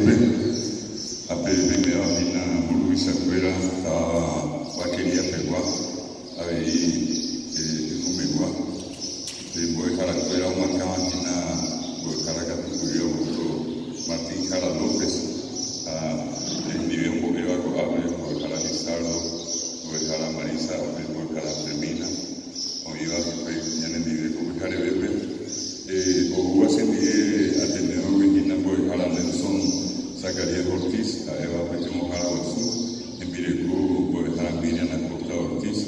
Pepe, a Pepe me daba una Luisa Cuera, estaba vaquería Pegua, ahí en Megua, voy a dejar Cuera una cabaña, voy a dejar acá Martín Jara López, en nivel un poquito a Coable, voy a dejar a Lizardo, voy a dejar a Marisa, voy a dejar a Fermina, o iba ya en el nivel, voy a dejar a Pepe. O hubo ascendido a tener Virginia por a Nelson Zacarías Ortiz, a Eva Pechemo Jaraguazú, en Mirecú por a Miriam Acosta Ortiz,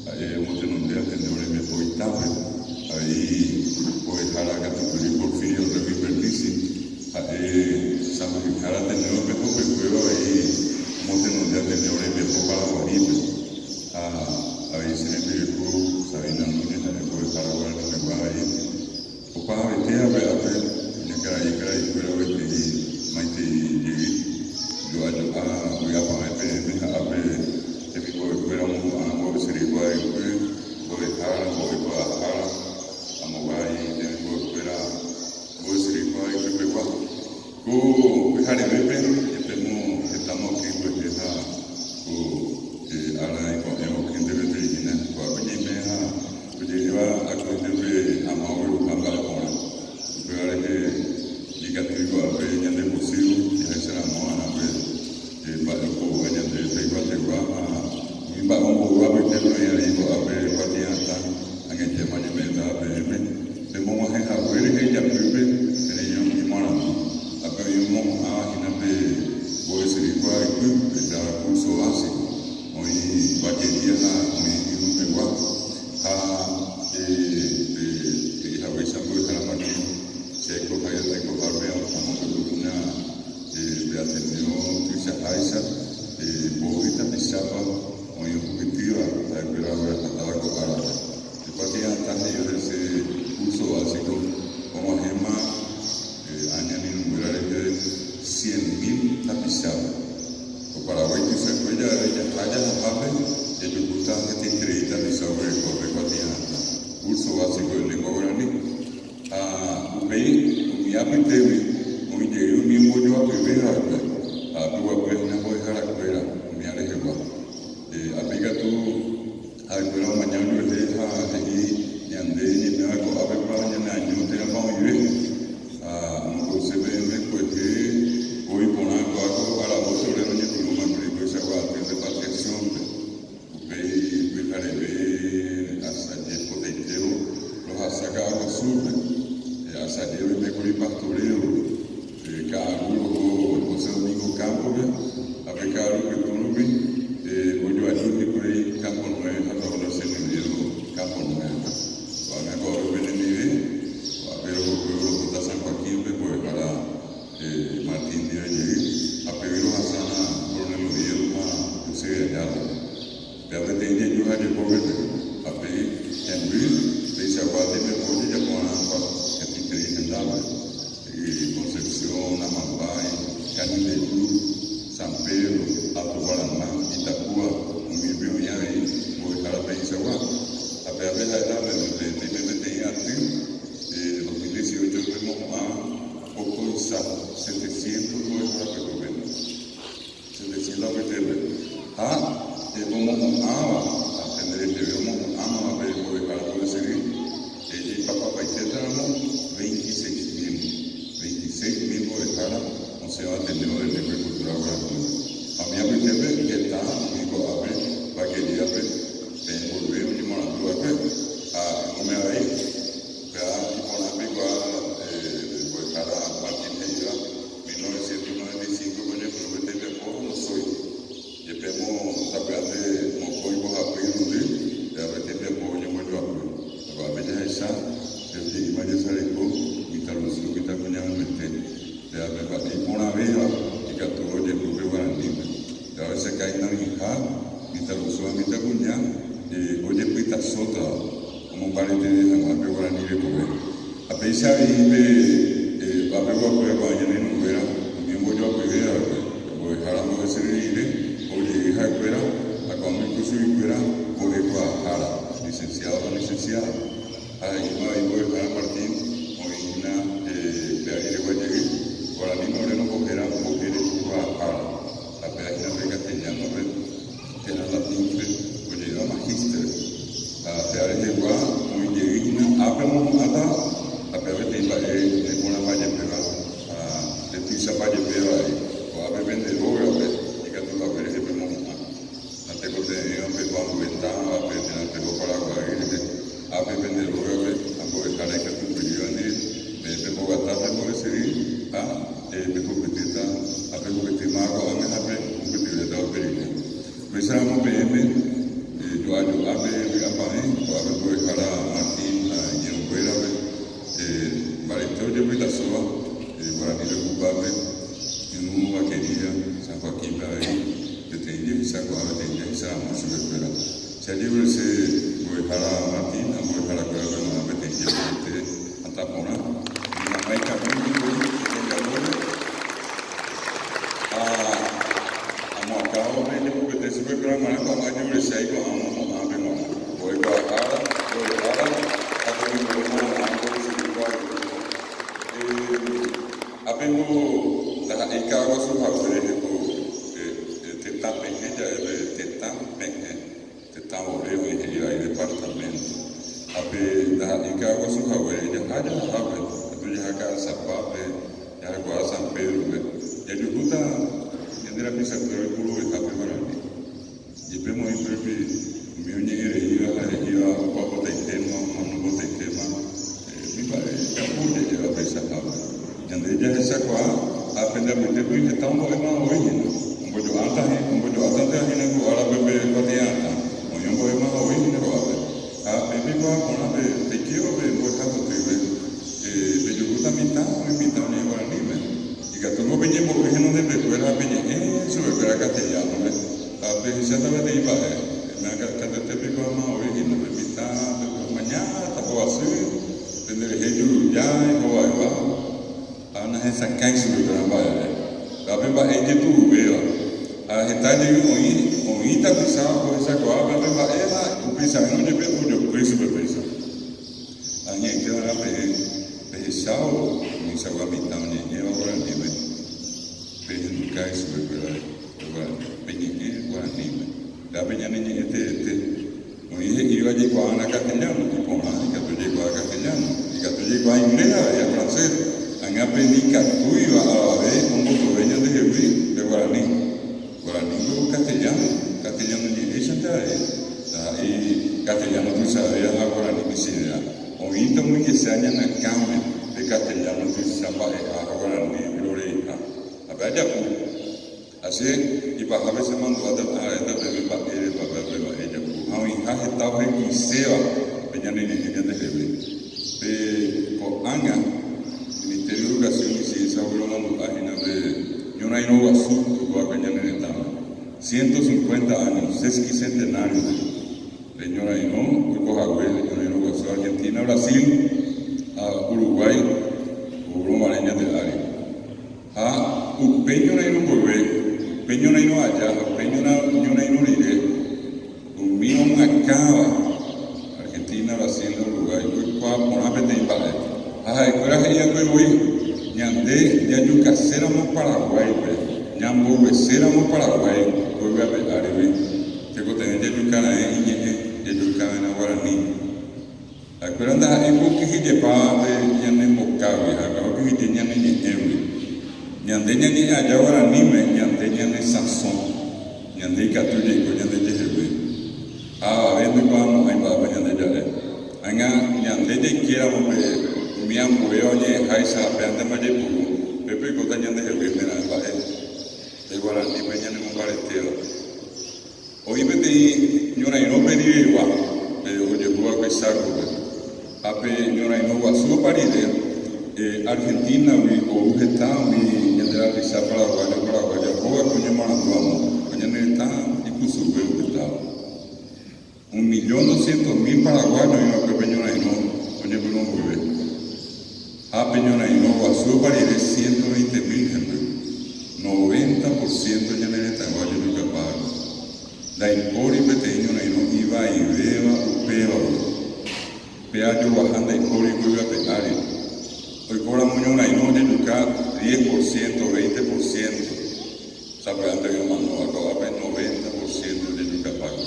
a Montenonde a tener en Mepoitave, ahí por a Catupuri Porfirio Revi Perdici, a San Jara tener en Mepo Pecueva, ahí Montenonde a tener en Mepo Paraguaribe, ahí se en Mirecú, Sabina Núñez, a Mepo de Paraguay, en Mepo ahí. Opa, vete a ver, ya que fuera vete maite yo voy a pagar a ver, mi fuera un sería igual, voy a dejar, voy a bajar, a mover y voy fuera, voy a ser igual, dejar de ver, estamos aquí, pues, ahora hay gente veterinaria, pues lleva a cuente a Mauro Pambala Pona. Pero que llega a ver ya de posible, ya se la moana a ver para el povo ya de Teguá mi va un poco a ver que no hay ahí a ver patianta en el tema de meta a ver de momo a ver que ya pepe en ello mi mona a ver yo momo a imagínate voy a ser igual que está curso básico hoy batería muy igual Paraguay que se fue ya haya la parte que me gusta que te entrevista de sobre el curso básico de lengua guaraní. Mi apetece, muy llegué un mismo yo a beber a tu abuela, una voy a dejar a cuera, mi alejeba. Aplica tú a cuera mañana yo le deja aquí, y andé, y me hago a ver para mañana, yo te la vamos a vivir. No se ve, pues que voy a poner algo para vos sobre doña Tuluma, pero esa guardia de protección, ve, a salir por el los ha sacado a sur, a salir de Mecori Pastoreo, Carlos, José Domingo Campo, a ver Carlos que tú no ves, voy yo allí por ahí, Campo Nuevo, a todos los senadores, Campo Nuevo, van a correr en el nivel, a ver los de San Joaquín, pues para Martín Díaz llegué, a pedir a Sana, Coronel Oviedo, a José Gallardo, de haber tenido yo a Yepovete, a pedir en Luis, de Chaguate, me voy a poner que te dicen dame, Concepción, Amambay, Canindeyú, San Pedro, Alto Guaraná, Itapúa, Humilvio y ahí, voy a dejar a pedir Chaguate, a pedir a la edad, me tenía en 2018 tuvimos poco y 700 voy a dejar a pedir 700 a pedir como a tener este vemos a ver por dejar por seguir y papá tenemos 26.000 por dejar no se va a tener el nivel cultural a mí a mi que está único a ver va a querer ver volver un limonado a ver no me va a ir y por la igual por dejar a Martín Heira 1995 con el promete de poco no soy y vemos de Mocoibo a Perú de repente apoyo mucho a Bella Esa de María Sareco y Talusu y Tacuñamente de repartir una vez y que tuvo el propio Guaraní de a veces cae en la hija y Talusu a mi Tacuña oye pita sota como un parente de San Juan Guaraní de comer a pesar de la prueba de Guayana y no fuera mismo yo a pedir pues dejáramos de ser libre oye hija fuera a cuando incluso fuera por Jara licenciado o licenciada ahí voy a Martín o una de ahí de Guayaquil Guaraní Moreno porque palle peo ahí, o a vender droga, y que tú la ves, que no te conté, cuando ventana, a tengo Paraguay, a vender droga, a poder estar ahí que tú querías, me puedo gastar, me puedo decidir, me competir, a competir más, a me competir de todo peligro. Pues éramos PM, yo ayudé a poder dejar a Martín, a Guillermo Cuera, Marito, yo me la soba, para mí preocuparme, en una vaquería, San Joaquín, que tenía esa cuadra, tenía esa mucho de fuera. Si allí voy a dejar a Martín, voy a dejar a Cuera, pero no me tenía que hasta Pona, y la maica muy acabo de yo porque te sube para maná para mayo y se ha ido a una mamá de maná. Voy para acá, a que me voy a maná, apenas la ikawa su jaure te tan pequeña te tan oreo y ahí departamento. Ape la ikawa su jaure ya haya jaure, tú ya acá zapape, ya acá San Pedro, ya yo puta de la pizza pero el culo de café para mí. Y vemos en breve, mi uñera iba a poco de tema, no de tema, mi padre, capullo de la pizza cava. Y ande ella esa cuá, aprender a meter muy que estamos en más origen. Un bollo antes de ajena, ahora bebé patiata, o yo voy más origen, bebé va con la de quiero ver, voy a de yo gusta mitad ni guanime. Que tú no venías por ejemplo de escuela eso es para castellano a veces ya te iba me haga que te pico más hoy y no me invita mañana tampoco así tendré que yo ya y no va a una esa canción de trabajo a ver va ella tú veo a estar de un hita pisado por esa cosa a ver va ella un pisado no lleve tuyo preso por preso a mí que ahora pesado mi sagua mitad ni lleva por el nivel nunca es verdad peñeñe guanime la peñeñe no dije iba a llegar a castellano y por nada que tú llegó a castellano y que tú llegó a inglés y a francés han aprendido que tú ibas a ver un motoreño de Jeruí de guaraní luego castellano ni esa y castellano tú sabías a guaraní mi idea o into muy que se hayan a cambio de castellano tú sabes a guaraní vaya así y para a veces mandó a esta bebé para ella a mi hija estaba en Iseba peña ni de Jeruí con Anga Ministerio de Educación y Ciencia abrió una página de yo no hay no azul que peña ni estaba 150 años sesquicentenario de señora y no Cojagüe de no azul Argentina Brasil Uruguay Uruguay de área peño na ino volver, peño na ino allá, peño na ino iré, un mío acaba, Argentina, Brasil, Uruguay, por apete y para escuela que ya voy, ñandé, ya yo caséramos Paraguay, ñambo becéramos Paraguay, voy a ver árabe, que coten ya yo cana ya yo cana guaraní. La escuela anda en poco que lleva de ñande mocabe, acabo que ñande ñeñewe. Ñandeña ni allá ahora ni me ñandeña ni Sansón ñande catuye ko ñande jehebe a ver me vamos ahí va ñande ya anga ñande quiera mo mi amo veo ñe haisa peante ma de puro pepe ko ñande jehebe me na va de ahora ni me ñande mo pareteo hoy me te ñora y no pedí igual pero oye juega que saco ape ñora y no va su paride Argentina o Ujetá mi ñandera pisa Paraguay juega con ñe manatuamo con ñe está incluso veo Ujetá 1.200.000 paraguayos y no que peñona y no con ñe no mueve a peñona y no a su paride 120.000 gente 90% ñe está guayo no capaz la impori peteño y no iba y beba upeba peayo bajando impori vuelve a pegar hoy por la muñona y no de buscar 10%, 20%. Sabe antes yo mando acaba de 90% de buscar pago.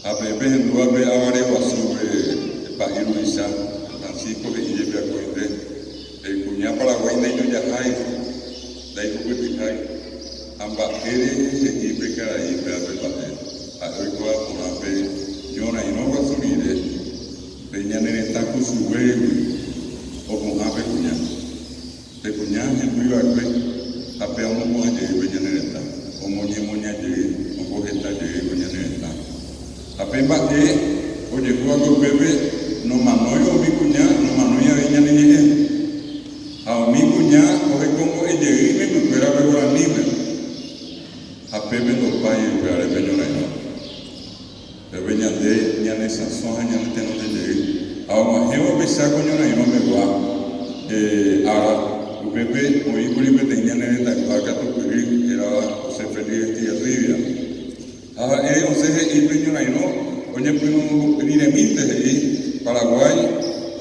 A Pepe en lugar de agarre o sube para ir Luisa, Francisco que lleve a coite, el cuñado paraguay de ellos ya hay, ambakere ekipe karai peape pate aoikoa kunape nyona inova surire peñanere taku suwewi okunape kunya pe kunya hebuiwa kwe ape omo aje peñanere ta omonye monya je oboheta je peñanere ta ape mbake oje kuago bebe no manoyo mi kunya no manoya peñanere a mi kunya oje como eye me recupera bebora nime apebe no pai para benyona ino bebe nyande nyane sanson nyane teno de awa hewa besa ko nyona ino mewa ara bebe oi kuri bebe nyane ta ka to kuri era se feliz ti arriba o se e benyona ino onye pino ni de minte Paraguay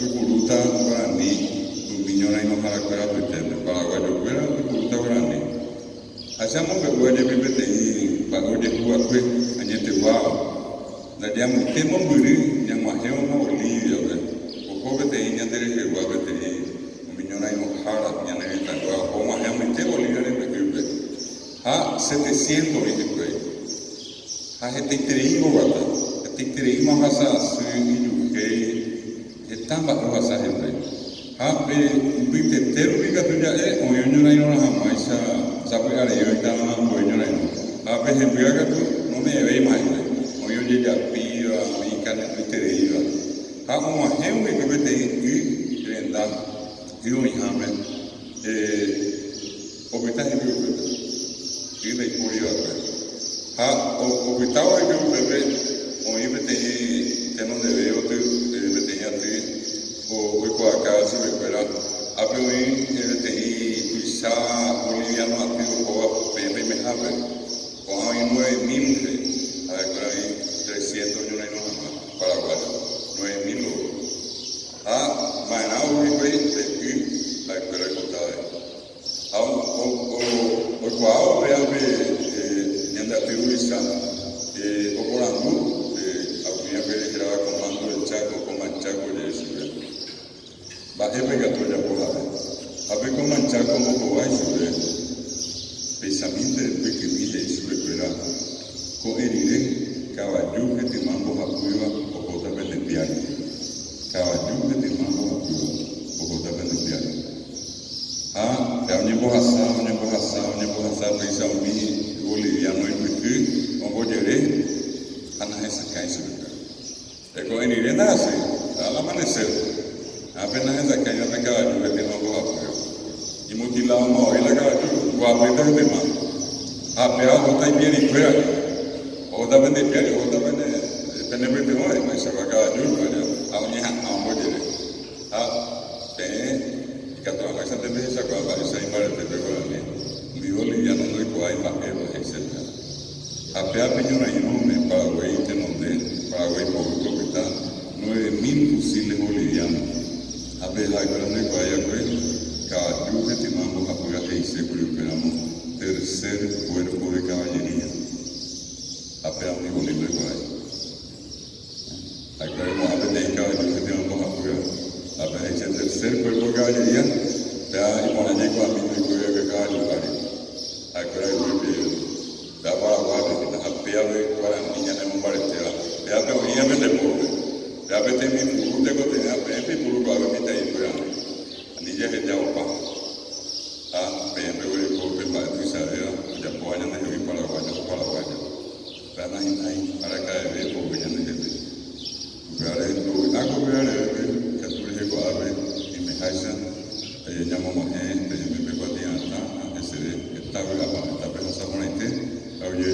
kuruta grandi benyona ino para kwera petende Paraguay kwera kuruta grandi Asamo bebuaje bibete hii pagoje kuwa kwe anyete wao na diamu temo mbiri nyama heo mo olivia be okobete hii nyandere he wabete hii minyona ino hara nyandere ta wao koma heo temo olivia ne bekube ha 700 hii kwe ha hetiktere hii wata hetiktere hii mahasa su yuke etamba hasa hembe ha be bite tero biga tuja oyonyona ino ha maisha sabe ale yo estaba bueno no a veces pega tú no me ve más o yo llega pío a mi carne te iba a como a gente que vete y renda y un hame o que está en el y de curio o que estaba en el bebé o yo vete que no debe o te vete ya te o que por acá se recupera a pero vete y quizá boliviano activo o bebe me habe o hay 9.000 a ver ahí 300 yo no hay nada Paraguay 9.000 manao que ve de aquí a ver ahí contada o cuau vea nyanda teoriza o por andu había que graba comando el chaco con manchaco de eso va a pegar toda la bola a ver cómo manchar como cobai sobre pensamiento de que mire y sobre cuera con erire caballo que te mambo a cueva o cota pendiente caballo que te mambo a cueva o cota pendiente ya ni bohasa pesa mi boliviano y que on boyere ana esa cae sobre con erire nace al amanecer apenas esa cae me caballo que te mambo a cueva y mutilado no y la caballo guapeta que te mando apea o está bien y fuera o está bien de piano o está bien de penebete no es más va caballo a uña a un boyere que toda la gente de esa cosa esa imagen de pegó mi boliviano no hay cuál más etcétera apea peñona y no me Paraguay te donde Paraguay por que está 9.000 fusiles bolivianos apea hay para no hay cuál caballo que te mando a poder y seguro esperamos tercer cuerpo de caballería apenas mi bonito de por ahí aclaremos apenas caballo que te mando a poder apenas el tercer cuerpo de caballería ya y por allí con mi cuello que caballo vale aclaremos que da para guardar apenas de para niña de un baretera ya te voy a meter pobre ya vete mi puro te contenía apenas mi puro caballo que te ahí fuera ya que ya opa me voy a correr para tu isabela ya puedo añadir mi Paraguay para ahí para caer bien por bien de gente pero esto hago ver que tú le digo a ver y me hace llamamos gente me pego a ti ese está grabado está pensando en este oye